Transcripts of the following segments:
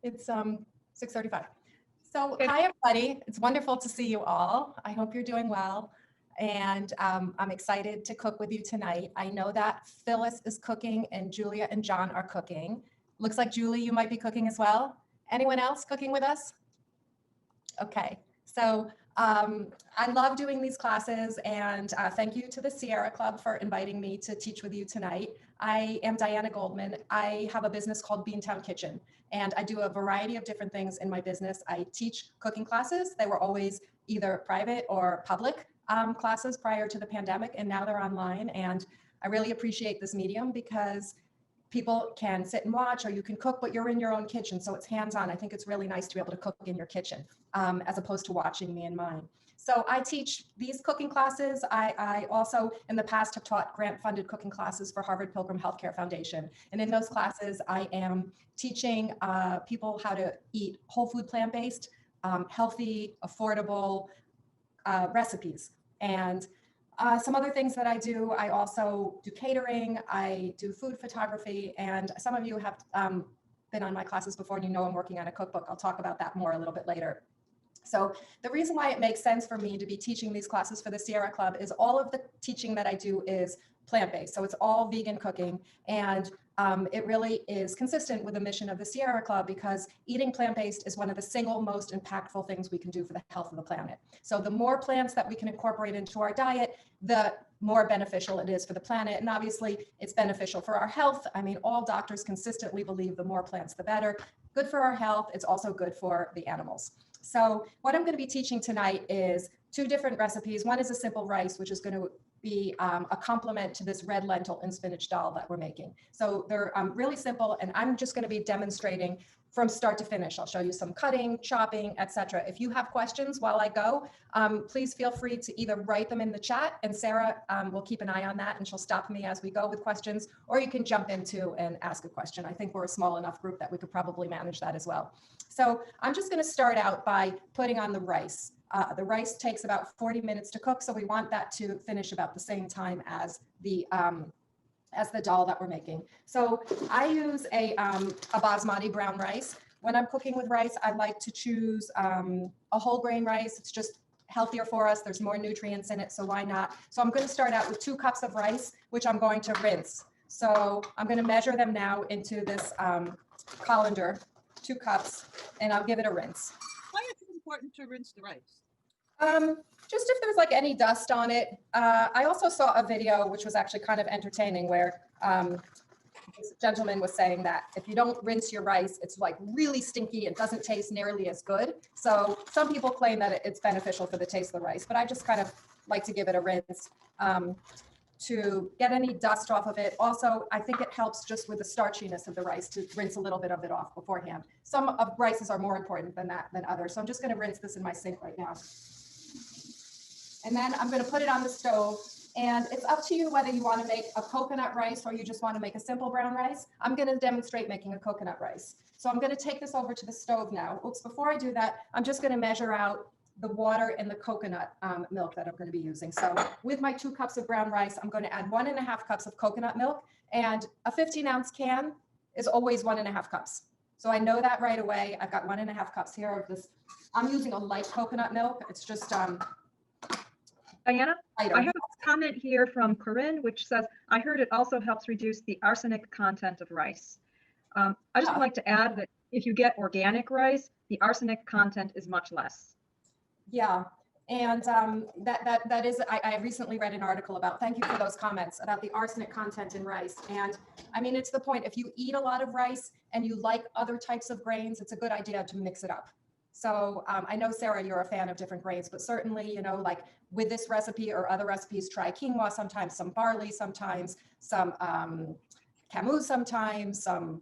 It's 6:35. So hi everybody, it's wonderful to see you all. I hope you're doing well. And I'm excited to cook with you tonight. I know that Phyllis is cooking and Julia and John are cooking. Looks like Julie, you might be cooking as well. Anyone else cooking with us? Okay, so I love doing these classes, and thank you to the Sierra Club for inviting me to teach with you tonight. I am Diana Goldman. I have a business called Beantown Kitchen, and I do a variety of different things in my business. I teach cooking classes. They were always either private or public classes prior to the pandemic, and now they're online. And I really appreciate this medium because people can sit and watch, or you can cook, but you're in your own kitchen, so it's hands-on. I think it's really nice to be able to cook in your kitchen as opposed to watching me in mine. So I teach these cooking classes. I also in the past have taught grant-funded cooking classes for Harvard Pilgrim Healthcare Foundation. And in those classes, I am teaching people how to eat whole food, plant-based, healthy, affordable recipes. And some other things that I do, I also do catering, I do food photography, and some of you have been on my classes before and you know I'm working on a cookbook. I'll talk about that more a little bit later. So the reason why it makes sense for me to be teaching these classes for the Sierra Club is all of the teaching that I do is plant-based. So it's all vegan cooking, and it really is consistent with the mission of the Sierra Club because eating plant-based is one of the single most impactful things we can do for the health of the planet. So the more plants that we can incorporate into our diet, the more beneficial it is for the planet. And obviously it's beneficial for our health. I mean, all doctors consistently believe the more plants, the better. Good for our health. It's also good for the animals. So what I'm going to be teaching tonight is two different recipes. One is a simple rice, which is going to be a complement to this red lentil and spinach dal that we're making. So they're really simple, and I'm just going to be demonstrating from start to finish. I'll show you some cutting, chopping, etc. If you have questions while I go, please feel free to either write them in the chat, and Sarah will keep an eye on that, and she'll stop me as we go with questions, or you can jump into and ask a question. I think we're a small enough group that we could probably manage that as well. So I'm just going to start out by putting on the rice. The rice takes about 40 minutes to cook, so we want that to finish about the same time as the dal that we're making. So I use a basmati brown rice. When I'm cooking with rice, I like to choose a whole grain rice. It's just healthier for us. There's more nutrients in it, so why not? So I'm going to start out with 2 cups of rice, which I'm going to rinse. So I'm going to measure them now into this colander, 2 cups, and I'll give it a rinse. Why is it important to rinse the rice? Just if there's like any dust on it. I also saw a video, which was actually kind of entertaining, where this gentleman was saying that if you don't rinse your rice, it's like really stinky. It doesn't taste nearly as good. So some people claim that it's beneficial for the taste of the rice, but I just kind of like to give it a rinse to get any dust off of it. Also, I think it helps just with the starchiness of the rice to rinse a little bit of it off beforehand. Some of rices are more important than others. So I'm just going to rinse this in my sink right now. And then I'm going to put it on the stove, and it's up to you whether you want to make a coconut rice or you just want to make a simple brown rice. I'm going to demonstrate making a coconut rice. So I'm going to take this over to the stove now. Oops, before I do that, I'm just going to measure out the water and the coconut milk that I'm going to be using. So with my 2 cups of brown rice, I'm going to add 1.5 cups of coconut milk, and a 15-ounce can is always 1.5 cups. So I know that right away. I've got 1.5 cups here of this. I'm using a light coconut milk. It's just Diana, I have a comment here from Corinne, which says, I heard it also helps reduce the arsenic content of rice. I just would like to add that if you get organic rice, the arsenic content is much less. Yeah, and that is, I recently read an article about, thank you for those comments, about the arsenic content in rice. And I mean, it's the point, if you eat a lot of rice and you like other types of grains, it's a good idea to mix it up. So I know, Sarah, you're a fan of different grains, but certainly, you know, like with this recipe or other recipes, try quinoa sometimes, some barley sometimes, some camus sometimes, some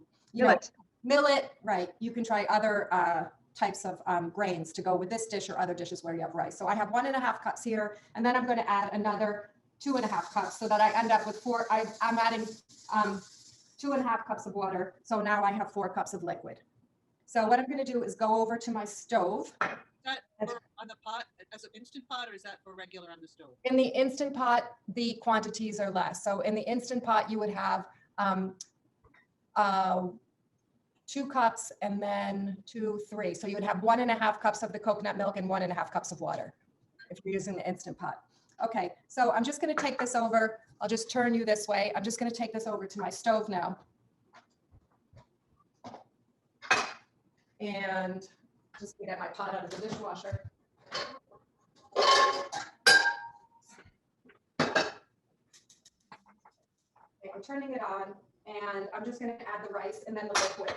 millet, right? You can try other types of grains to go with this dish or other dishes where you have rice. So I have 1.5 cups here, and then I'm going to add another 2.5 cups so that I end up with 4. I'm adding 2.5 cups of water. So now I have 4 cups of liquid. So what I'm going to do is go over to my stove. Is that for on the pot as an Instant Pot, or is that for regular on the stove? In the Instant Pot, the quantities are less. So in the Instant Pot, you would have 2 cups and then 2, 3. So you would have 1.5 cups of the coconut milk and 1.5 cups of water if you're using the Instant Pot. Okay, so I'm just going to take this over. I'll just turn you this way. I'm just going to take this over to my stove now. And just get my pot out of the dishwasher. Okay, I'm turning it on, and I'm just going to add the rice and then the liquid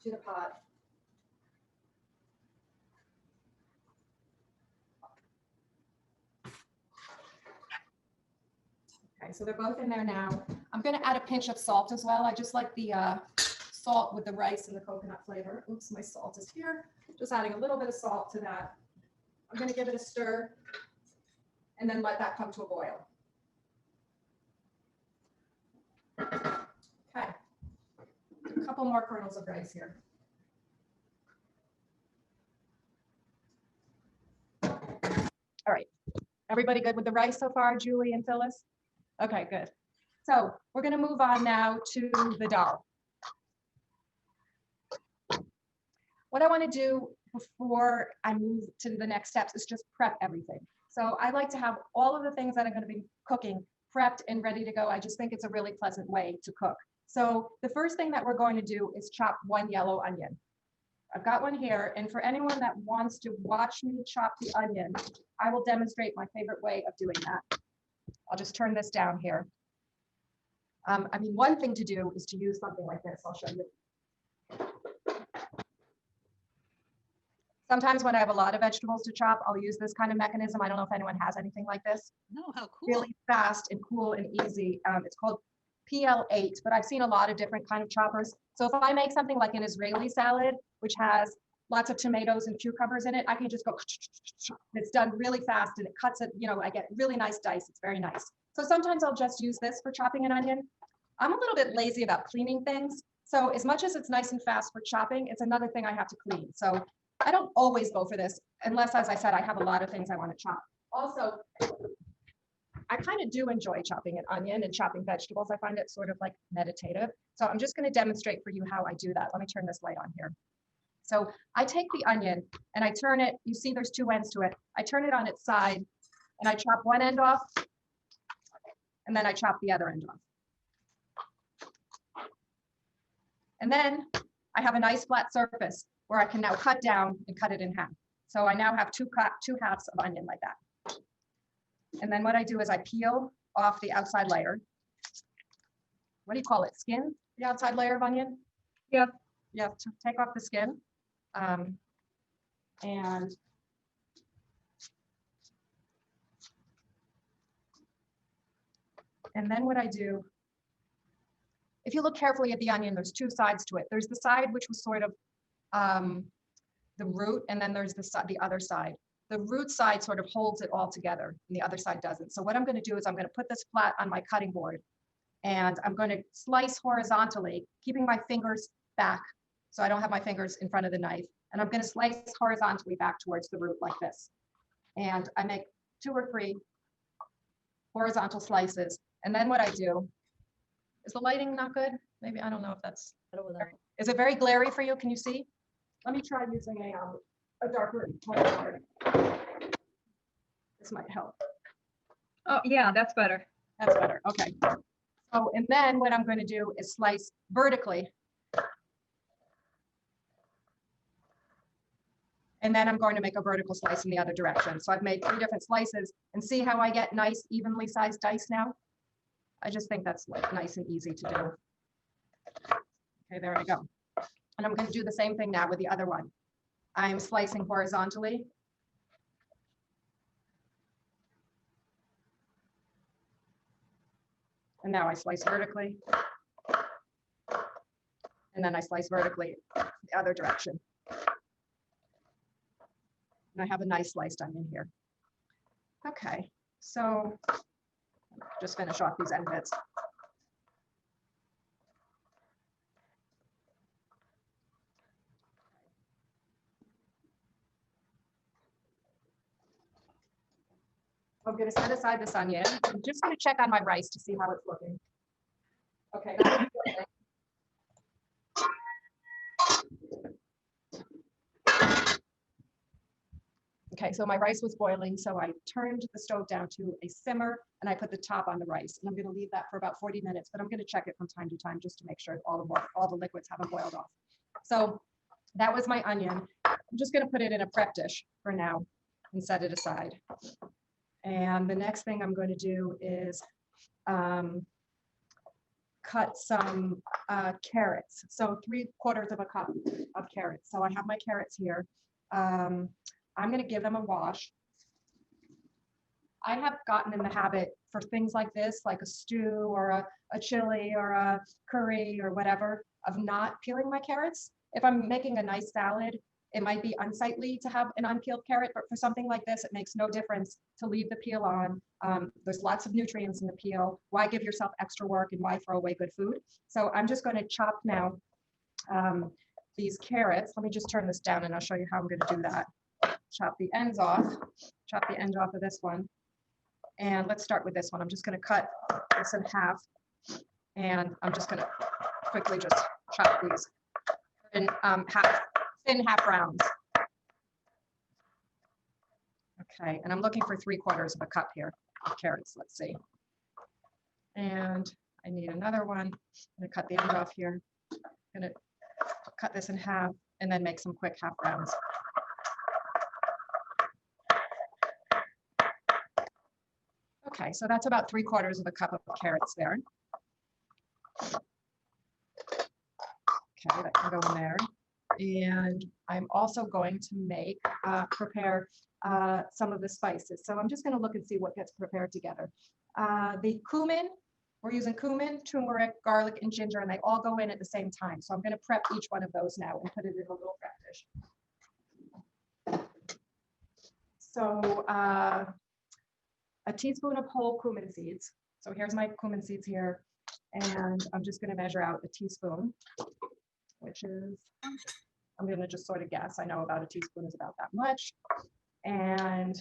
to the pot. Okay, so they're both in there now. I'm going to add a pinch of salt as well. I just like the salt with the rice and the coconut flavor. Oops, my salt is here. Just adding a little bit of salt to that. I'm going to give it a stir and then let that come to a boil. Okay, a couple more kernels of rice here. All right, everybody good with the rice so far, Julie and Phyllis? Okay, good. So we're going to move on now to the dal. What I want to do before I move to the next steps is just prep everything. So I like to have all of the things that I'm going to be cooking prepped and ready to go. I just think it's a really pleasant way to cook. So the first thing that we're going to do is chop 1 yellow onion. I've got one here, and for anyone that wants to watch me chop the onion, I will demonstrate my favorite way of doing that. I'll just turn this down here. I mean, one thing to do is to use something like this. I'll show you. Sometimes when I have a lot of vegetables to chop, I'll use this kind of mechanism. I don't know if anyone has anything like this. No, how cool. Really fast and cool and easy. It's called PL8, but I've seen a lot of different kind of choppers. So if I make something like an Israeli salad, which has lots of tomatoes and cucumbers in it, I can just go, it's done really fast and it cuts it, you know, I get really nice dice. It's very nice. So sometimes I'll just use this for chopping an onion. I'm a little bit lazy about cleaning things. So as much as it's nice and fast for chopping, it's another thing I have to clean. So I don't always go for this unless, as I said, I have a lot of things I want to chop. Also, I kind of do enjoy chopping an onion and chopping vegetables. I find it sort of like meditative. So I'm just going to demonstrate for you how I do that. Let me turn this light on here. So I take the onion and I turn it, you see there's 2 ends to it. I turn it on its side and I chop one end off and then I chop the other end off. And then I have a nice flat surface where I can now cut down and cut it in half. So I now have two halves of onion like that. And then what I do is I peel off the outside layer. What do you call it? Skin? The outside layer of onion? Yeah. Yeah, to take off the skin. And then what I do, if you look carefully at the onion, there's 2 sides to it. There's the side which was sort of the root, and then there's the other side. The root side sort of holds it all together, and the other side doesn't. So what I'm going to do is I'm going to put this flat on my cutting board, and I'm going to slice horizontally, keeping my fingers back so I don't have my fingers in front of the knife. And I'm going to slice horizontally back towards the root like this. And I make 2 or 3 horizontal slices. And then what I do, is the lighting not good? Maybe, I don't know if that's, is it very glary for you? Can you see? Let me try using a darker color. This might help. Oh, yeah, that's better. That's better. Okay. So, and then what I'm going to do is slice vertically. And then I'm going to make a vertical slice in the other direction. So I've made 3 different slices, and see how I get nice, evenly sized dice now? I just think that's like nice and easy to do. Okay, there I go. And I'm going to do the same thing now with the other one. I'm slicing horizontally. And now I slice vertically. And then I slice vertically the other direction. And I have a nice sliced onion here. Okay, so just finish off these end bits. I'm going to set aside this onion. I'm just going to check on my rice to see how it's looking. Okay, that's good. Okay, so my rice was boiling, so I turned the stove down to a simmer and I put the top on the rice. And I'm going to leave that for about 40 minutes, but I'm going to check it from time to time just to make sure all the liquids haven't boiled off. So that was my onion. I'm just going to put it in a prep dish for now and set it aside. And the next thing I'm going to do is cut some carrots. So 3/4 of a cup of carrots. So I have my carrots here. I'm going to give them a wash. I have gotten in the habit for things like this, like a stew or a chili or a curry or whatever, of not peeling my carrots. If I'm making a nice salad, it might be unsightly to have an unpeeled carrot, but for something like this, it makes no difference to leave the peel on. There's lots of nutrients in the peel. Why give yourself extra work and why throw away good food? So I'm just going to chop now these carrots. Let me just turn this down and I'll show you how I'm going to do that. Chop the ends off. Chop the end off of this one. And let's start with this one. I'm just going to cut this in half. And I'm just going to quickly just chop these in thin half rounds. Okay, and I'm looking for 3/4 of a cup here of carrots. Let's see. And I need another one. I'm going to cut the end off here. I'm going to cut this in half and then make some quick half rounds. Okay, so that's about 3/4 of a cup of carrots there. Okay, that can go in there. And I'm also going to prepare some of the spices. So I'm just going to look and see what gets prepared together. The cumin, we're using cumin, turmeric, garlic, and ginger, and they all go in at the same time. So I'm going to prep each one of those now and put it in a little prep dish. So a teaspoon of whole cumin seeds. So here's my cumin seeds here. And I'm just going to measure out a teaspoon, which is, I'm going to just sort of guess. I know about a teaspoon is about that much. And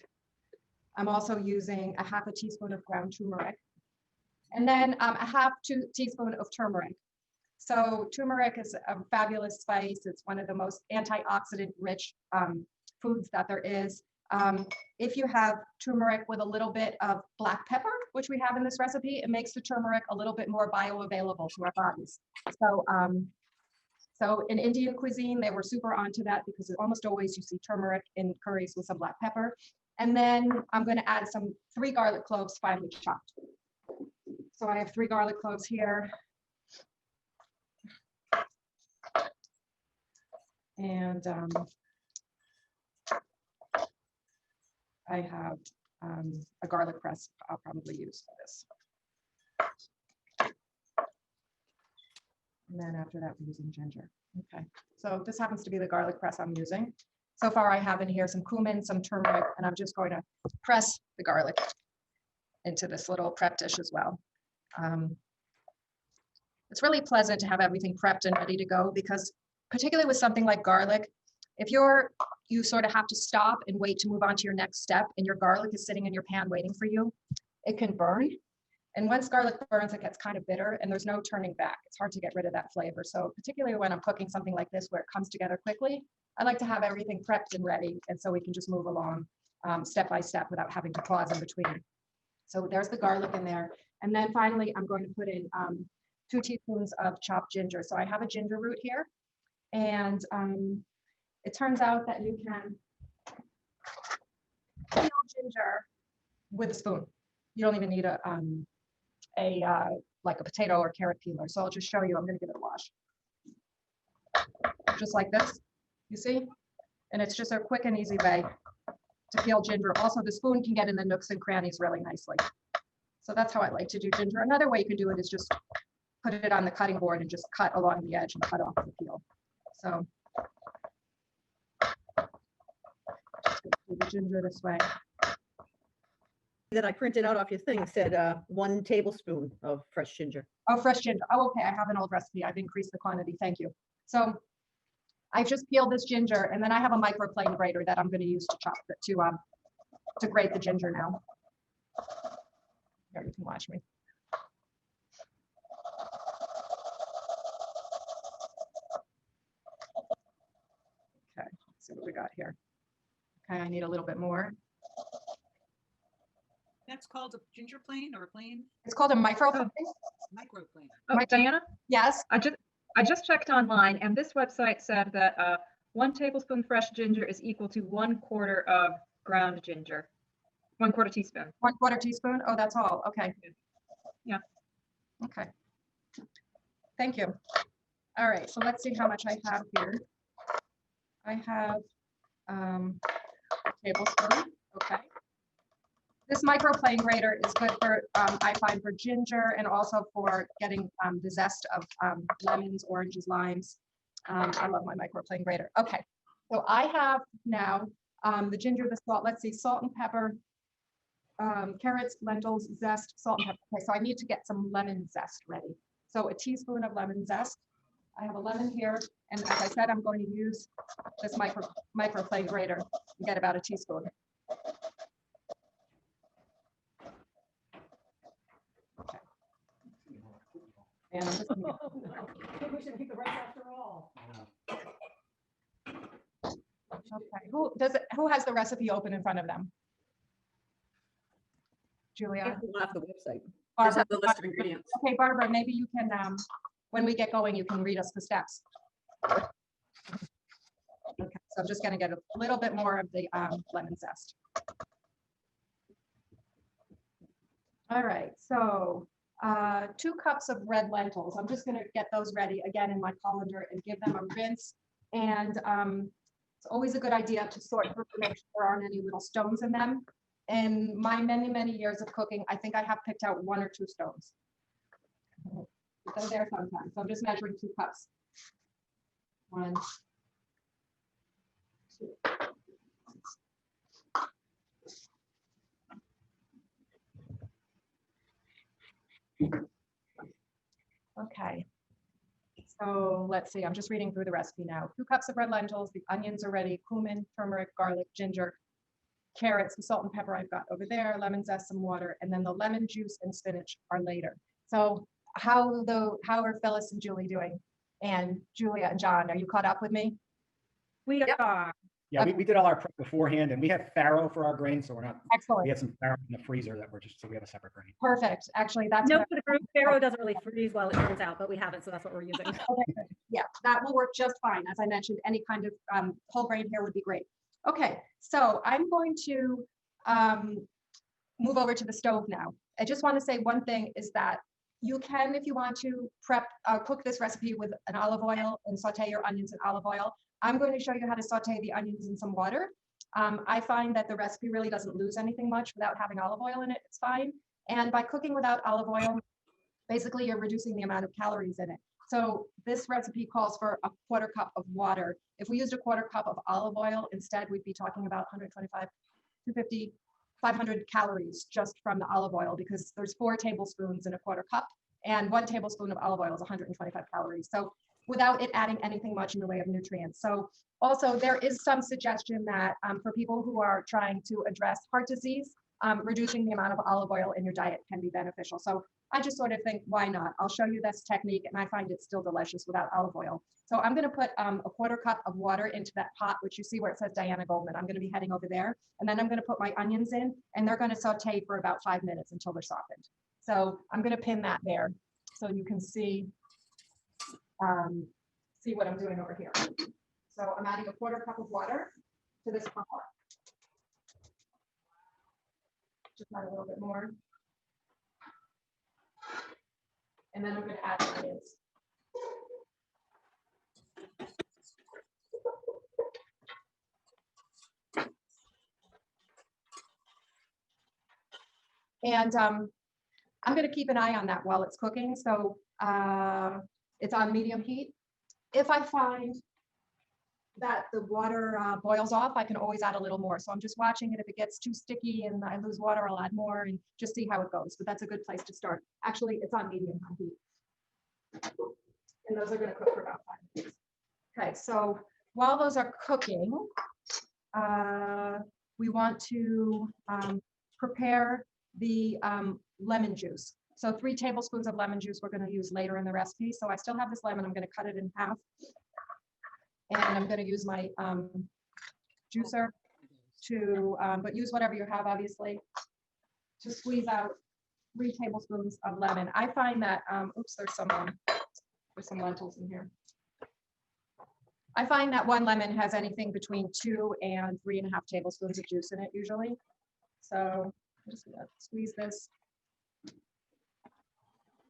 I'm also using a 1/2 teaspoon of ground turmeric. And then a 1/2 teaspoon of turmeric. So turmeric is a fabulous spice. It's one of the most antioxidant rich foods that there is. If you have turmeric with a little bit of black pepper, which we have in this recipe, it makes the turmeric a little bit more bioavailable to our bodies. So in Indian cuisine, they were super onto that because almost always you see turmeric in curries with some black pepper. And then I'm going to add 3 garlic cloves finely chopped. So I have 3 garlic cloves here. And I have a garlic press I'll probably use for this. And then after that, we're using ginger. Okay, so this happens to be the garlic press I'm using. So far, I have in here some cumin, some turmeric, and I'm just going to press the garlic into this little prep dish as well. It's really pleasant to have everything prepped and ready to go because particularly with something like garlic, if you sort of have to stop and wait to move on to your next step and your garlic is sitting in your pan waiting for you, it can burn. And once garlic burns, it gets kind of bitter and there's no turning back. It's hard to get rid of that flavor. So particularly when I'm cooking something like this where it comes together quickly, I like to have everything prepped and ready. And so we can just move along step by step without having to pause in between. So there's the garlic in there. And then finally, I'm going to put in 2 teaspoons of chopped ginger. So I have a ginger root here. And it turns out that you can peel ginger with a spoon. You don't even need like a potato or carrot peeler. So I'll just show you. I'm going to give it a wash. Just like this, you see? And it's just a quick and easy way to peel ginger. Also, the spoon can get in the nooks and crannies really nicely. So that's how I like to do ginger. Another way you can do it is just put it on the cutting board and just cut along the edge and cut off the peel. So just do the ginger this way. That I printed out off your thing said 1 tablespoon of fresh ginger. Oh, fresh ginger. Oh, okay. I have an old recipe. I've increased the quantity. Thank you. So I've just peeled this ginger, and then I have a microplane grater that I'm going to use to chop it to grate the ginger now. Here, you can watch me. Okay, let's see what we got here. Okay, I need a little bit more. That's called a ginger plane or a plane? It's called a microplane. Microplane. Oh, Mike- Diana, Yes. I just checked online, and this website said that 1 tablespoon fresh ginger is equal to 1/4 of ground ginger. 1/4 teaspoon. 1/4 teaspoon. Oh, that's all. Okay. Yeah. Okay. Thank you. All right. So let's see how much I have here. I have a tablespoon. Okay. This microplane grater is good for, I find, for ginger and also for getting the zest of lemons, oranges, limes. I love my microplane grater. Okay. So I have now the ginger, the salt. Let's see, salt and pepper. Carrots, lentils, zest, salt and pepper. Okay, so I need to get some lemon zest ready. So a teaspoon of lemon zest. I have a lemon here, and as I said, I'm going to use this microplane grater and get about a teaspoon. Okay. And I'm just gonna Maybe we should keep the rice after all. okay. Who has the recipe open in front of them? Julia. Off the website. Barbara. have the list of ingredients. Okay, Barbara, maybe you can, when we get going, you can read us the steps. Okay, so I'm just gonna get a little bit more of the lemon zest. All right, so 2 cups of red lentils. I'm just gonna get those ready again in my colander and give them a rinse. And it's always a good idea to sort through to make sure there aren't any little stones in them. In my many, many years of cooking, I think I have picked out 1 or 2 stones. They're there sometimes. So I'm just measuring 2 cups. 1, 2. Okay. So let's see, I'm just reading through the recipe now. 2 cups of red lentils, the onions are ready, cumin, turmeric, garlic, ginger, carrots, the salt and pepper I've got over there, lemon zest, some water, and then the lemon juice and spinach are later. So how are Phyllis and Julie doing? And Julia and John, are you caught up with me? We are. Yeah, we did all our prep beforehand, and we have farro for our grain, so we're not. Excellent. We had some farro in the freezer that we're just, so we have a separate grain. Perfect. Actually, that's No, what for the group, farro doesn't really freeze well, it turns out, but we have it, so that's what we're using. yeah, that will work just fine. As I mentioned, any kind of whole grain here would be great. Okay, so I'm going to move over to the stove now. I just want to say one thing is that you can, if you want to, cook this recipe with an olive oil and saute your onions in olive oil. I'm going to show you how to saute the onions in some water. I find that the recipe really doesn't lose anything much without having olive oil in it. It's fine. And by cooking without olive oil, basically you're reducing the amount of calories in it. So this recipe calls for a 1/4 cup of water. If we used a 1/4 cup of olive oil, instead we'd be talking about 125, 250, 500 calories just from the olive oil, because there's 4 tablespoons in a 1/4 cup, and 1 tablespoon of olive oil is 125 calories. So without it adding anything much in the way of nutrients. So also there is some suggestion that for people who are trying to address heart disease, reducing the amount of olive oil in your diet can be beneficial. So I just sort of think, why not? I'll show you this technique, and I find it still delicious without olive oil. So I'm going to put a 1/4 cup of water into that pot, which you see where it says Diana Goldman. I'm going to be heading over there, and then I'm going to put my onions in, and they're going to saute for about 5 minutes until they're softened. So I'm going to pin that there so you can see what I'm doing over here. So I'm adding a 1/4 cup of water to this pot. Just add a little bit more. And then I'm going to add the onions. And I'm going to keep an eye on that while it's cooking. So it's on medium heat. If I find that the water boils off, I can always add a little more. So I'm just watching it. If it gets too sticky and I lose water, I'll add more and just see how it goes. But that's a good place to start. Actually, it's on medium heat. And those are going to cook for about 5 minutes. Okay, so while those are cooking, we want to prepare the lemon juice. So 3 tablespoons of lemon juice we're going to use later in the recipe. So I still have this lemon. I'm going to cut it in half. And I'm going to use my juicer. to, but use whatever you have, obviously, to squeeze out 3 tablespoons of lemon. I find that, oops, there's some lentils in here. I find that 1 lemon has anything between 2 and 3.5 tablespoons of juice in it usually. So I'm just gonna squeeze this.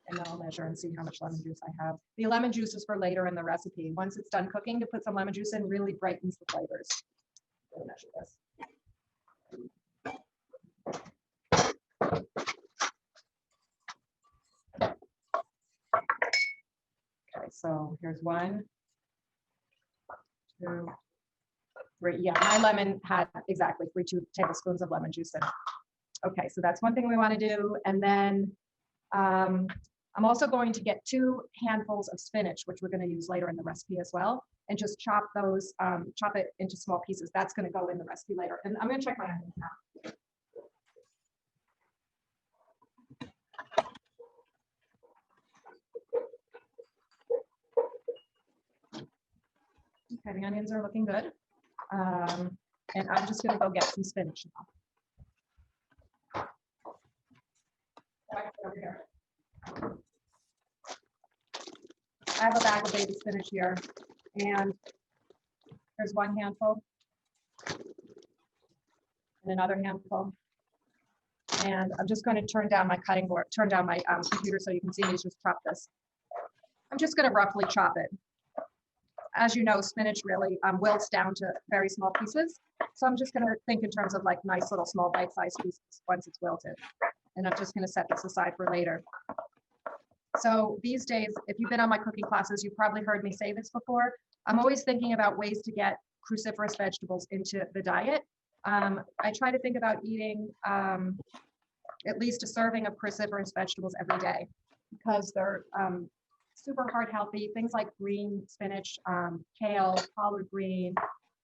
And then I'll measure and see how much lemon juice I have. The lemon juice is for later in the recipe. Once it's done cooking, to put some lemon juice in really brightens the flavors. I'll measure this. Okay, so here's 1, 2, 3. Yeah, my lemon had exactly 2 tablespoons of lemon juice in it. Okay, so that's one thing we want to do. And then I'm also going to get 2 handfuls of spinach, which we're going to use later in the recipe as well, and just chop those, chop it into small pieces. That's going to go in the recipe later. And I'm going to check my onions now. Okay, the onions are looking good. And I'm just going to go get some spinach now. Over here. I have a bag of baby spinach here, and there's 1 handful and another handful. And I'm just going to turn down my cutting board, turn down my computer so you can see me just chop this. I'm just going to roughly chop it. As you know, spinach really wilts down to very small pieces. So I'm just going to think in terms of like nice little small bite-sized pieces once it's wilted. And I'm just going to set this aside for later. So these days, if you've been on my cooking classes, you've probably heard me say this before. I'm always thinking about ways to get cruciferous vegetables into the diet. I try to think about eating at least a serving of cruciferous vegetables every day because they're super heart healthy. Things like green spinach, kale, collard green,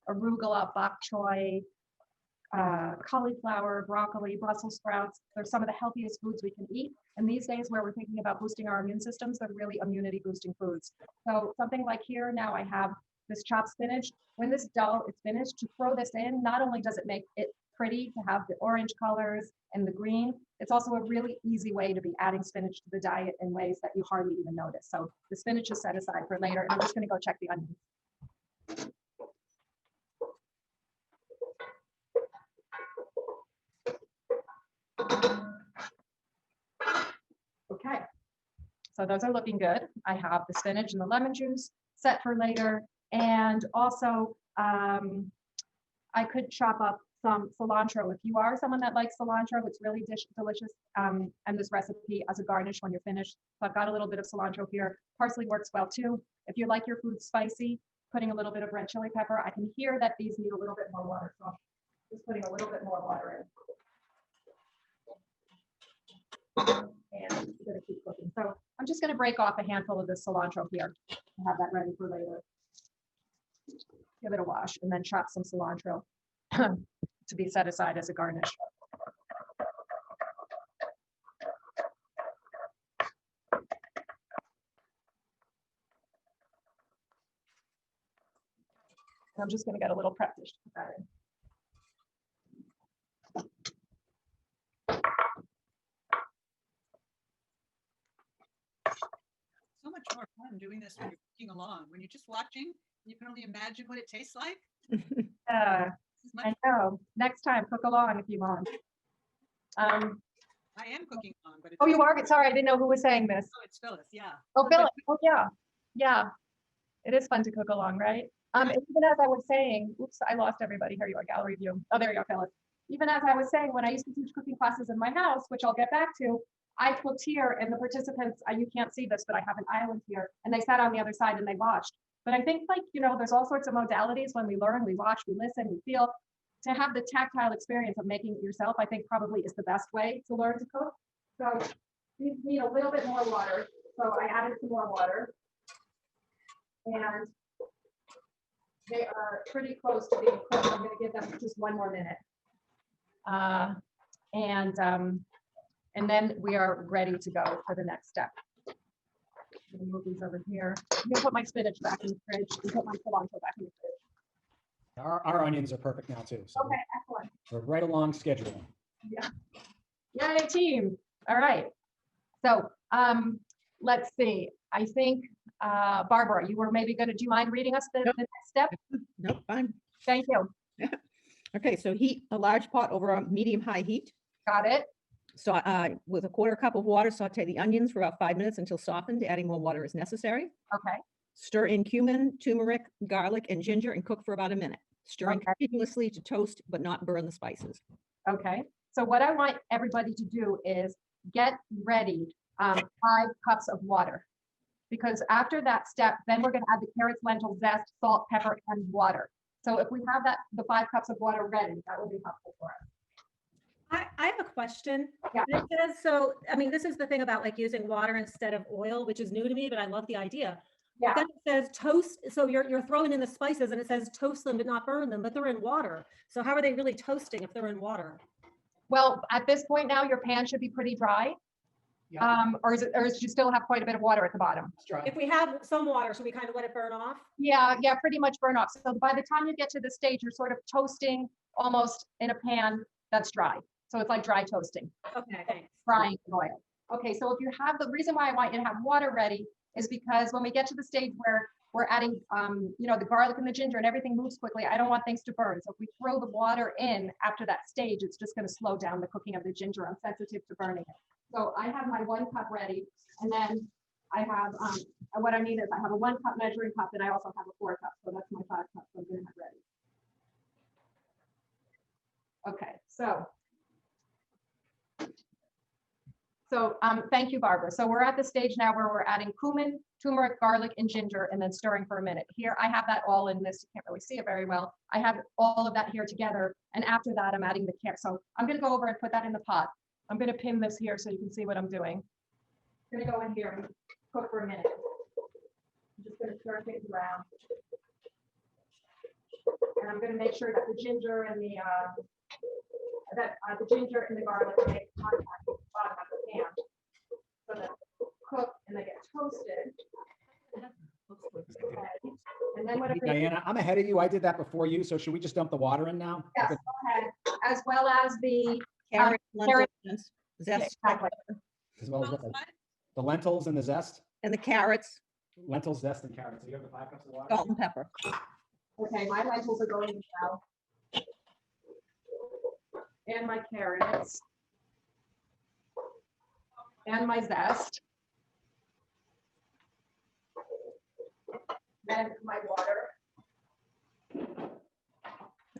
arugula, bok choy, cauliflower, broccoli, Brussels sprouts. They're some of the healthiest foods we can eat. And these days where we're thinking about boosting our immune systems, they're really immunity boosting foods. So something like here, now I have this chopped spinach. When this dough is finished, to throw this in, not only does it make it pretty to have the orange colors and the green, it's also a really easy way to be adding spinach to the diet in ways that you hardly even notice. So the spinach is set aside for later. And I'm just gonna go check the onions. Okay, so those are looking good. I have the spinach and the lemon juice set for later. And also, I could chop up some cilantro. If you are someone that likes cilantro, it's really delicious. And this recipe as a garnish when you're finished. So I've got a little bit of cilantro here. Parsley works well too. If you like your food spicy, putting a little bit of red chili pepper. I can hear that these need a little bit more water, so I'm just putting a little bit more water in. And I'm gonna keep cooking. So I'm just gonna break off a handful of this cilantro here and have that ready for later. Give it a wash and then chop some cilantro to be set aside as a garnish. And I'm just gonna get a little prep dish to put that in. So much more fun doing this when you're cooking along. When you're just watching, you can only imagine what it tastes like. Yeah, I know. Next time, cook along if you want. I am cooking along, but it's, Oh, you are? Sorry, I didn't know who was saying this. oh, it's Phyllis, yeah. Oh, Phyllis. Oh, yeah. Yeah. It is fun to cook along, right? And even as I was saying, oops, I lost everybody. Here you are, gallery view. Oh, there you go, Phyllis. Even as I was saying, when I used to teach cooking classes in my house, which I'll get back to, I cooked here and the participants, you can't see this, but I have an island here, and they sat on the other side and they watched. But I think, like, you know, there's all sorts of modalities when we learn, we watch, we listen, we feel. To have the tactile experience of making it yourself, I think probably is the best way to learn to cook. So you need a little bit more water. So I added some more water. And they are pretty close to being cooked. I'm going to give them just one more minute. And then we are ready to go for the next step. I'm gonna move these over here. I'm gonna put my spinach back in the fridge and put my cilantro back in the fridge. Our onions are perfect now too. So Okay, excellent. we're right along schedule. Yay, team. All right. So let's see. I think, Barbara, you were maybe going to, do you mind reading us the next step? Nope, fine. Thank you. Okay, so heat a large pot over a medium-high heat. Got it. So with a quarter cup of water, saute the onions for about 5 minutes until softened, adding more water as necessary. Okay. Stir in cumin, turmeric, garlic, and ginger and cook for about a minute, stirring Okay. continuously to toast but not burn the spices. Okay. So what I want everybody to do is get ready 5 cups of water. Because after that step, then we're going to add the carrots, lentils, zest, salt, pepper, and water. So if we have the 5 cups of water ready, that will be helpful for us. I have a question. Yeah. It says, so, I mean, this is the thing about like using water instead of oil, which is new to me, but I love the idea. Yeah. Then it says toast, so you're throwing in the spices and it says toast them but not burn them, but they're in water. So how are they really toasting if they're in water? Well, at this point now, your pan should be pretty dry. Yeah. Or does you still have quite a bit of water at the bottom? Let's try. If we have some water, should we kind of let it burn off? Yeah, pretty much burn off. So by the time you get to the stage, you're sort of toasting almost in a pan that's dry. So it's like dry toasting, Okay, thanks. frying in oil. Okay, so if you have, the reason why I want you to have water ready is because when we get to the stage where we're adding, the garlic and the ginger and everything moves quickly, I don't want things to burn. So if we throw the water in after that stage, it's just going to slow down the cooking of the ginger. I'm sensitive to burning it. So I have my 1 cup ready, and then I have, what I need is I have a 1 cup measuring cup, and I also have a 4 cup. So that's my 5 cups I'm going to have ready. Okay, so thank you, Barbara. So we're at the stage now where we're adding cumin, turmeric, garlic, and ginger, and then stirring for a minute. Here, I have that all in this. You can't really see it very well. I have all of that here together. And after that, I'm adding the carrot. So I'm going to go over and put that in the pot. I'm going to pin this here so you can see what I'm doing. I'm going to go in here and cook for a minute. I'm just going to stir things around. And I'm going to make sure that the ginger and the ginger and the garlic make contact with the bottom of the pan, so that they cook and they get toasted. Okay. And then what Hey, Diana, I'm ahead of you. I did that before you. So should we just dump the water in now? Yes, go ahead. As well as the Carrot, carrot- lentils, zest, exactly. As well as Well, what? The lentils and the zest? and the carrots, Lentils, zest, and carrots. So you have the 5 cups of water? salt and pepper. Okay, my lentils are going in now. And my carrots. And my zest. Then my water.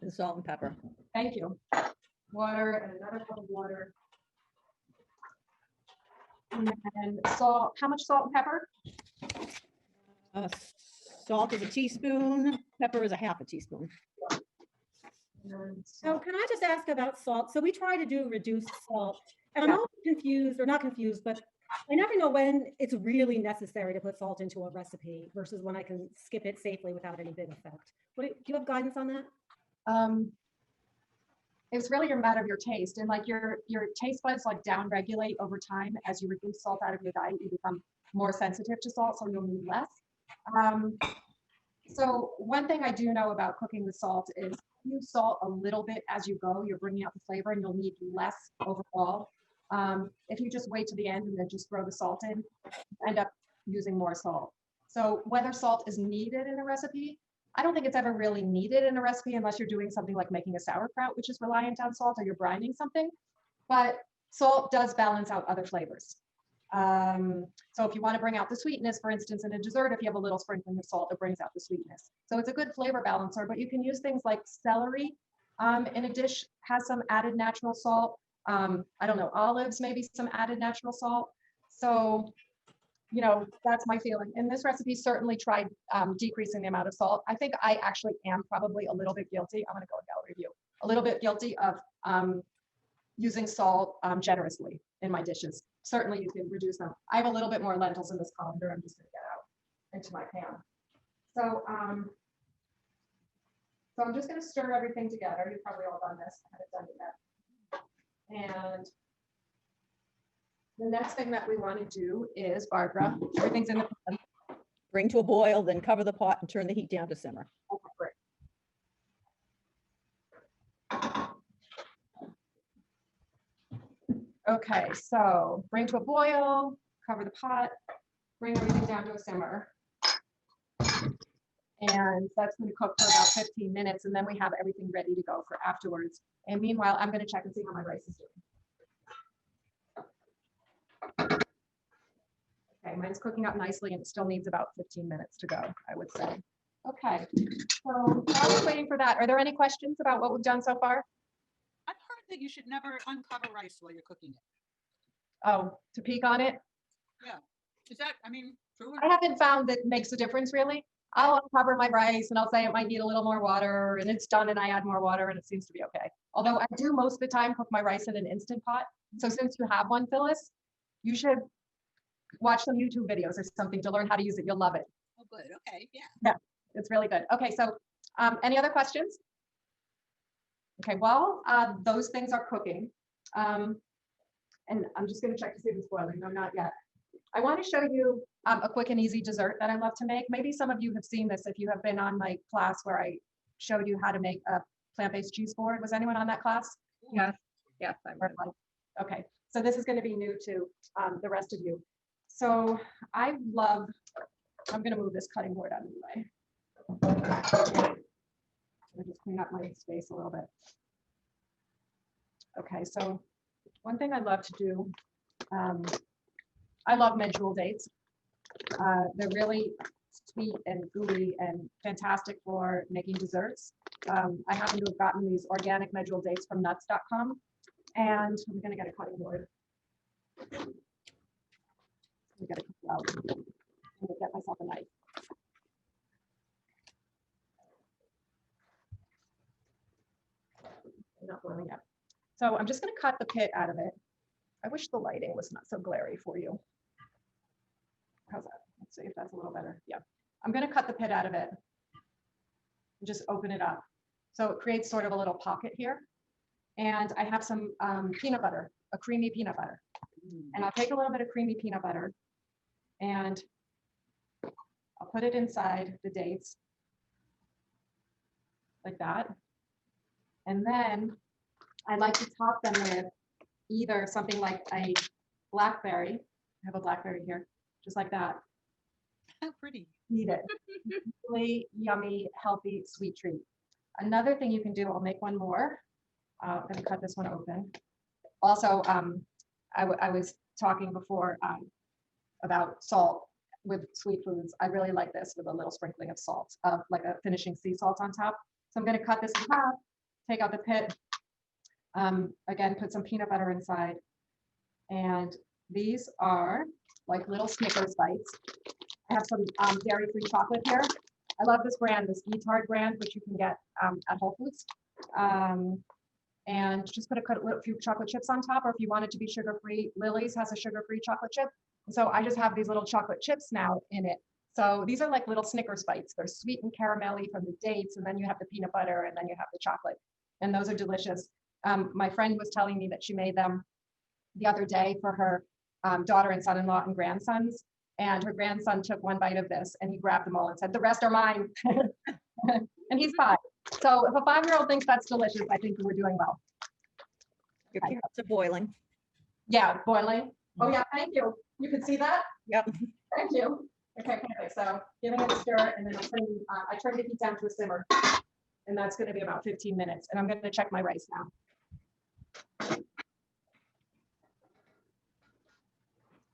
And salt and pepper. Thank you. Water and another cup of water. And then salt. How much salt and pepper? Salt is a teaspoon, pepper is a half a teaspoon. And So can I just ask about salt? So we try to do reduced salt, and I'm always confused, or not confused, but I never know when it's really necessary to put salt into a recipe versus when I can skip it safely without any big effect. Do you have guidance on that? it's really a matter of your taste, and like your taste buds like down regulate over time as you reduce salt out of your diet. You become more sensitive to salt, so you'll need less. So one thing I do know about cooking with salt is you salt a little bit as you go, you're bringing out the flavor, and you'll need less overall. If you just wait to the end and then just throw the salt in, you end up using more salt. So whether salt is needed in a recipe, I don't think it's ever really needed in a recipe unless you're doing something like making a sauerkraut, which is reliant on salt, or you're brining something. But salt does balance out other flavors. So if you want to bring out the sweetness, for instance, in a dessert, if you have a little sprinkling of salt, it brings out the sweetness. So it's a good flavor balancer, but you can use things like celery in a dish, has some added natural salt. I don't know, olives, maybe some added natural salt. So, you know, that's my feeling. And this recipe certainly tried decreasing the amount of salt. I think I actually am probably a little bit guilty. I'm going to go with gallery view. A little bit guilty of using salt generously in my dishes. Certainly you can reduce them. I have a little bit more lentils in this colander. I'm just going to get out into my pan. So, so I'm just going to stir everything together. You've probably all done this. I haven't done it yet. And the next thing that we want to do is, Barbara, everything's in the pan. Bring to a boil, then cover the pot and turn the heat down to simmer. Okay, great. Okay, so bring to a boil, cover the pot, bring everything down to a simmer. And that's going to cook for about 15 minutes, and then we have everything ready to go for afterwards. And meanwhile, I'm going to check and see how my rice is doing. Okay, mine's cooking up nicely, and it still needs about 15 minutes to go, I would say. Okay, so while we're waiting for that, are there any questions about what we've done so far? I've heard that you should never uncover rice while you're cooking it. Oh, to peek on it? Is that, I mean, true? I haven't found that makes a difference really. I'll uncover my rice and I'll say it might need a little more water, and it's done and I add more water and it seems to be okay. Although I do most of the time cook my rice in an Instant Pot. So since you have one, Phyllis, you should watch some YouTube videos or something to learn how to use it. You'll love it. Oh, good. Okay. Yeah. Yeah, it's really good. Okay, so any other questions? Okay, well, those things are cooking. And I'm just gonna check to see if it's boiling. No, not yet. I want to show you a quick and easy dessert that I love to make. Maybe some of you have seen this if you have been on my class where I showed you how to make a plant-based cheese board. Was anyone on that class? Yes, yes, I would. Okay, so this is going to be new to the rest of you. So I'm going to move this cutting board out of the way. I'll just clean up my space a little bit. Okay, so one thing I love to do, I love Medjool Dates. They're really sweet and gooey and fantastic for making desserts. I happen to have gotten these organic Medjool Dates from nuts.com, and I'm gonna get a cutting board. I'm gonna get a cook out. I'm gonna get myself a knife. Not boiling yet. So I'm just gonna cut the pit out of it. I wish the lighting was not so glary for you. How's that? Let's see if that's a little better. Yeah. I'm going to cut the pit out of it and just open it up. So it creates sort of a little pocket here. And I have some peanut butter, a creamy peanut butter. And I'll take a little bit of creamy peanut butter and I'll put it inside the dates like that. And then I like to top them with either something like a blackberry. I have a blackberry here, just like that. How pretty. Eat it. Really yummy, healthy, sweet treat. Another thing you can do, I'll make one more. I'm going to cut this one open. Also, I was talking before about salt with sweet foods. I really like this with a little sprinkling of salt, like a finishing sea salt on top. So I'm going to cut this in half, take out the pit. Again, put some peanut butter inside. And these are like little Snickers bites. I have some dairy-free chocolate here. I love this brand, this E-Tart brand, which you can get at Whole Foods. And just put a few chocolate chips on top, or if you want it to be sugar-free, Lily's has a sugar-free chocolate chip. So I just have these little chocolate chips now in it. So these are like little Snickers bites. They're sweet and caramelly from the dates, and then you have the peanut butter, and then you have the chocolate. And those are delicious. My friend was telling me that she made them the other day for her daughter and son-in-law and grandsons. And her grandson took one bite of this and he grabbed them all and said, "The rest are mine." And he's 5. So if a 5-year-old thinks that's delicious, I think we're doing well. Your carrots are boiling. Yeah, boiling. Oh yeah, thank you. You can see that? Yep. Thank you. Okay, perfect. So giving it a stir, and then I turn the heat down to a simmer. And that's going to be about 15 minutes. And I'm going to check my rice now.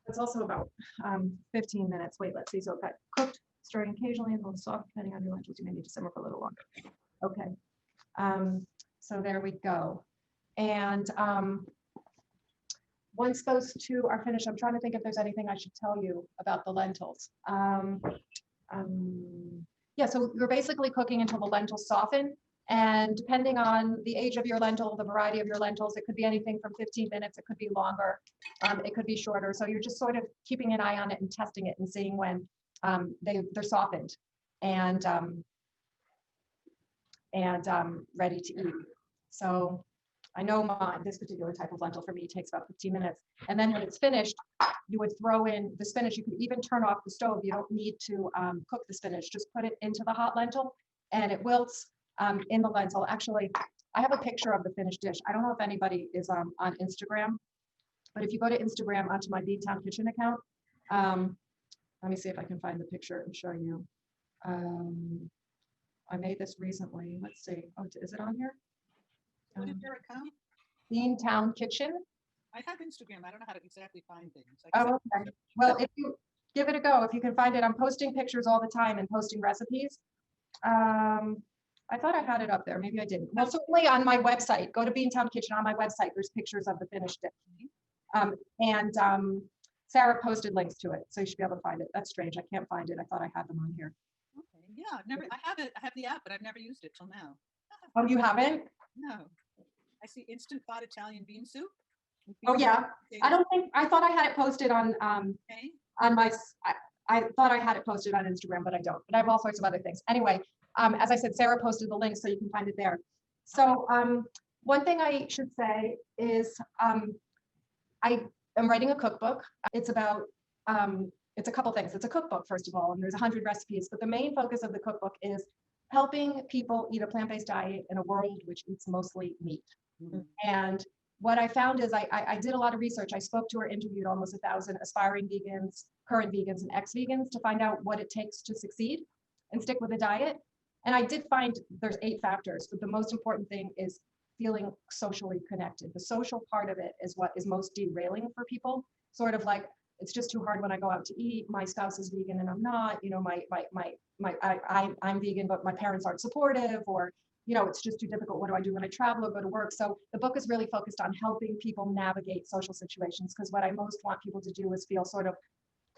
It's also about 15 minutes. Wait, let's see. So if cooked, stirring occasionally, and a little soft, depending on your lentils, you may need to simmer for a little longer. Okay. So there we go. And once those two are finished, I'm trying to think if there's anything I should tell you about the lentils. Yeah, so you're basically cooking until the lentils soften. And depending on the age of your lentil, the variety of your lentils, it could be anything from 15 minutes, it could be longer, it could be shorter. So you're just sort of keeping an eye on it and testing it and seeing when they're softened and ready to eat. So I know this particular type of lentil for me takes about 15 minutes. And then when it's finished, you would throw in the spinach. You can even turn off the stove. You don't need to cook the spinach. Just put it into the hot lentil and it wilts in the lentil. Actually, I have a picture of the finished dish. I don't know if anybody is on Instagram. But if you go to Instagram onto my Beantown Kitchen account, let me see if I can find the picture and show you. I made this recently. Let's see. Oh, is it on here? What is your account? Beantown Kitchen. I have Instagram. I don't know how to exactly find things. I guess Oh, okay. Well, if you give it a go, if you can find it, I'm posting pictures all the time and posting recipes. I thought I had it up there. Maybe I didn't. Well, certainly on my website, go to Beantown Kitchen on my website. There's pictures of the finished dish. Sarah posted links to it, so you should be able to find it. That's strange. I can't find it. I thought I had them on here. Okay. Yeah, I've never. I have it. I have the app, but I've never used it till now. Oh, you haven't? No. I see instant pot Italian bean soup. with Oh, bean yeah. potatoes. I don't think, I thought I had it posted on Okay. my, I thought I had it posted on Instagram, but I don't. But I have all sorts of other things. Anyway, as I said, Sarah posted the link so you can find it there. So one thing I should say is I am writing a cookbook. It's about, it's a couple things. It's a cookbook, first of all, and there's 100 recipes, but the main focus of the cookbook is helping people eat a plant-based diet in a world which eats mostly meat. And what I found is I did a lot of research. I spoke to or interviewed almost 1,000 aspiring vegans, current vegans, and ex-vegans to find out what it takes to succeed and stick with a diet. And I did find there's 8 factors, but the most important thing is feeling socially connected. The social part of it is what is most derailing for people. Sort of like, it's just too hard when I go out to eat. My spouse is vegan and I'm not. You know, I'm vegan, but my parents aren't supportive, or you know, it's just too difficult. What do I do when I travel or go to work? So the book is really focused on helping people navigate social situations, because what I most want people to do is feel sort of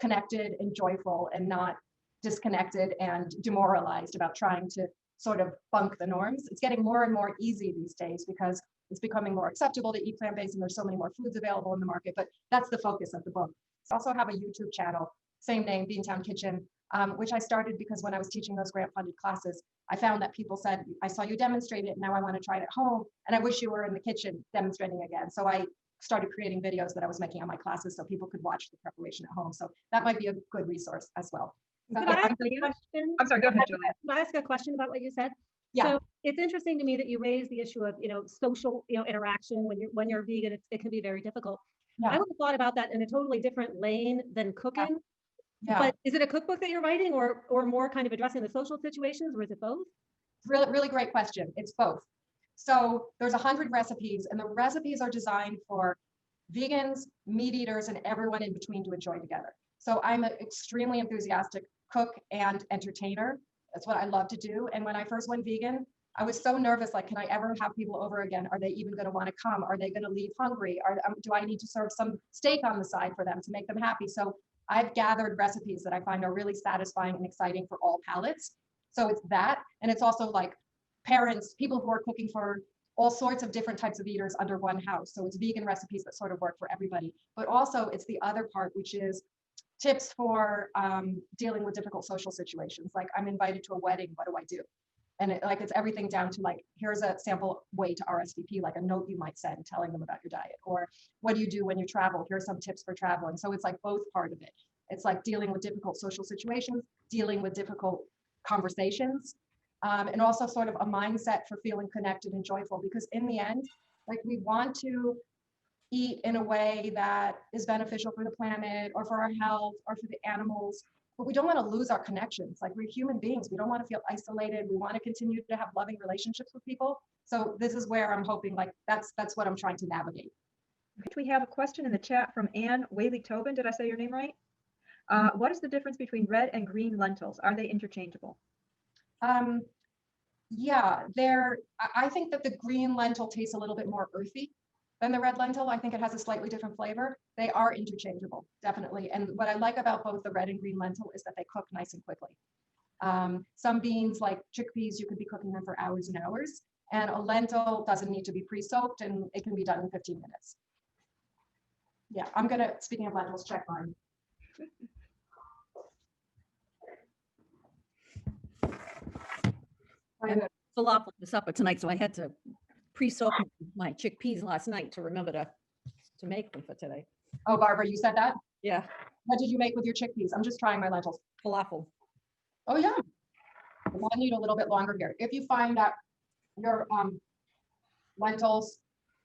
connected and joyful and not disconnected and demoralized about trying to sort of bunk the norms. It's getting more and more easy these days because it's becoming more acceptable to eat plant-based and there's so many more foods available in the market, but that's the focus of the book. I also have a YouTube channel, same name, Beantown Kitchen, which I started because when I was teaching those grant-funded classes, I found that people said, I saw you demonstrate it, now I want to try it at home, and I wish you were in the kitchen demonstrating again. So I started creating videos that I was making on my classes so people could watch the preparation at home. So that might be a good resource as well. Could I ask a question? I'm sorry, go ahead, Julia. Can I ask a question about what you said? Yeah. So it's interesting to me that you raised the issue of, social, interaction when you're vegan. It can be very difficult. Yeah. I would have thought about that in a totally different lane than cooking. Yeah. But is it a cookbook that you're writing, or more kind of addressing the social situations, or is it both? Really, really great question. It's both. So there's 100 recipes, and the recipes are designed for vegans, meat eaters, and everyone in between to enjoy together. So I'm an extremely enthusiastic cook and entertainer. That's what I love to do. And when I first went vegan, I was so nervous, like, can I ever have people over again? Are they even going to want to come? Are they going to leave hungry? Do I need to serve some steak on the side for them to make them happy? So I've gathered recipes that I find are really satisfying and exciting for all palates. So it's that. And it's also like parents, people who are cooking for all sorts of different types of eaters under one house. So it's vegan recipes that sort of work for everybody. But also it's the other part, which is tips for dealing with difficult social situations. Like, I'm invited to a wedding, what do I do? And it's everything down to like, here's a sample way to RSVP, like a note you might send telling them about your diet, or what do you do when you travel? Here's some tips for traveling. So it's like both part of it. It's like dealing with difficult social situations, dealing with difficult conversations, and also sort of a mindset for feeling connected and joyful, because in the end, like, we want to eat in a way that is beneficial for the planet or for our health or for the animals, but we don't want to lose our connections. Like, we're human beings. We don't want to feel isolated. We want to continue to have loving relationships with people. So this is where I'm hoping, like, that's what I'm trying to navigate. We have a question in the chat from Anne Whaley-Tobin. Did I say your name right? What is the difference between red and green lentils? Are they interchangeable? Yeah, I think that the green lentil tastes a little bit more earthy than the red lentil. I think it has a slightly different flavor. They are interchangeable, definitely. And what I like about both the red and green lentil is that they cook nice and quickly. Some beans, like chickpeas, you could be cooking them for hours and hours. And a lentil doesn't need to be pre-soaked, and it can be done in 15 minutes. Yeah, I'm gonna, speaking of lentils, check mine. Falafel for supper tonight, so I had to pre-soak my chickpeas last night to remember to make them for today. Oh, Barbara, you said that? Yeah, What did you make with your chickpeas? I'm just trying my lentils. falafel. Oh, yeah. Well, I need a little bit longer here. If you find that your lentils,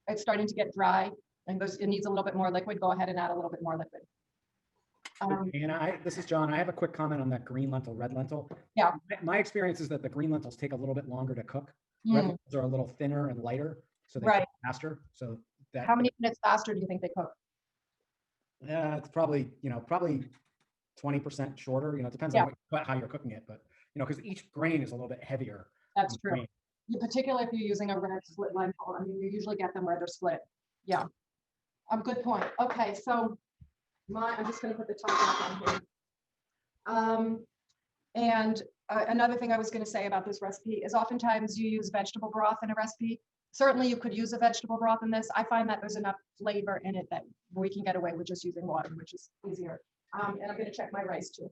it's starting to get dry And it needs a little bit more liquid, go ahead and add a little bit more liquid. And this is John. I have a quick comment on that green lentil, red lentil. Yeah. My experience is that the green lentils take a little bit longer to cook. Mm, Red lentils are a little thinner and lighter, so they Right. cook faster. So that How many minutes faster do you think they cook? it's probably 20% shorter. It depends Yeah. on how you're cooking it, but because each grain is a little bit heavier. That's than true. grain. Particularly if you're using a red split lentil. I mean, you usually get them where they're split. Yeah. Good point. Okay, so I'm just going to put the top back on here. And another thing I was going to say about this recipe is oftentimes you use vegetable broth in a recipe. Certainly you could use a vegetable broth in this. I find that there's enough flavor in it that we can get away with just using water, which is easier. And I'm going to check my rice too.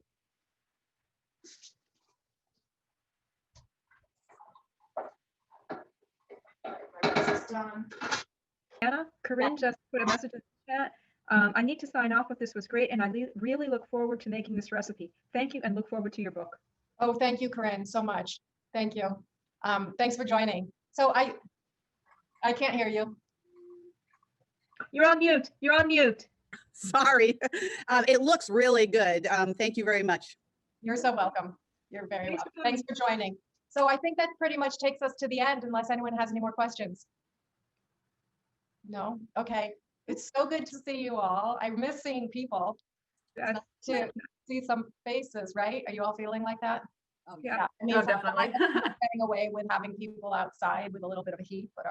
My rice is done. Anna, Corinne just put a message in the chat. I need to sign off, but this was great, and I really look forward to making this recipe. Thank you, and look forward to your book. Oh, thank you, Corinne, so much. Thank you. Thanks for joining. So I can't hear you. You're on mute. You're on mute. Sorry. It looks really good. Thank you very much. You're so welcome. You're very Thanks welcome. for Thanks for joining. So I think that pretty much takes us to the end, unless anyone has any more questions. No? Okay. It's so good to see you all. I miss seeing people. It's nice to see some faces, right? Are you all feeling like that? Yeah. I mean, Oh, it's not definitely. like getting away with having people outside with a little bit of a heat, but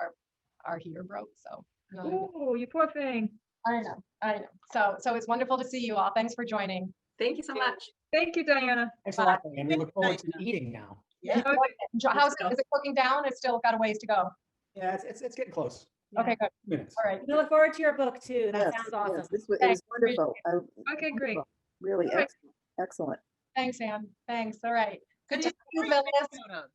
our heater broke, so. you know what I mean? Oh, you poor thing. I know. So it's wonderful to see you all. Thanks for joining. Thank you so much. Thank you, Diana. Thanks a lot, and we look forward to eating now. Yeah. Okay. How's it? Is it cooking down? It's still got a ways to go. Yeah, it's getting close. Okay, good. 2 minutes. All right. We look forward to your book too. That Yes, sounds awesome. yes, it was Thanks. wonderful. Okay, great. Wonderful. Really All right. excellent. Thanks, Anne. Thanks. All right. Good to Yeah, see you, great. Phyllis. Photos.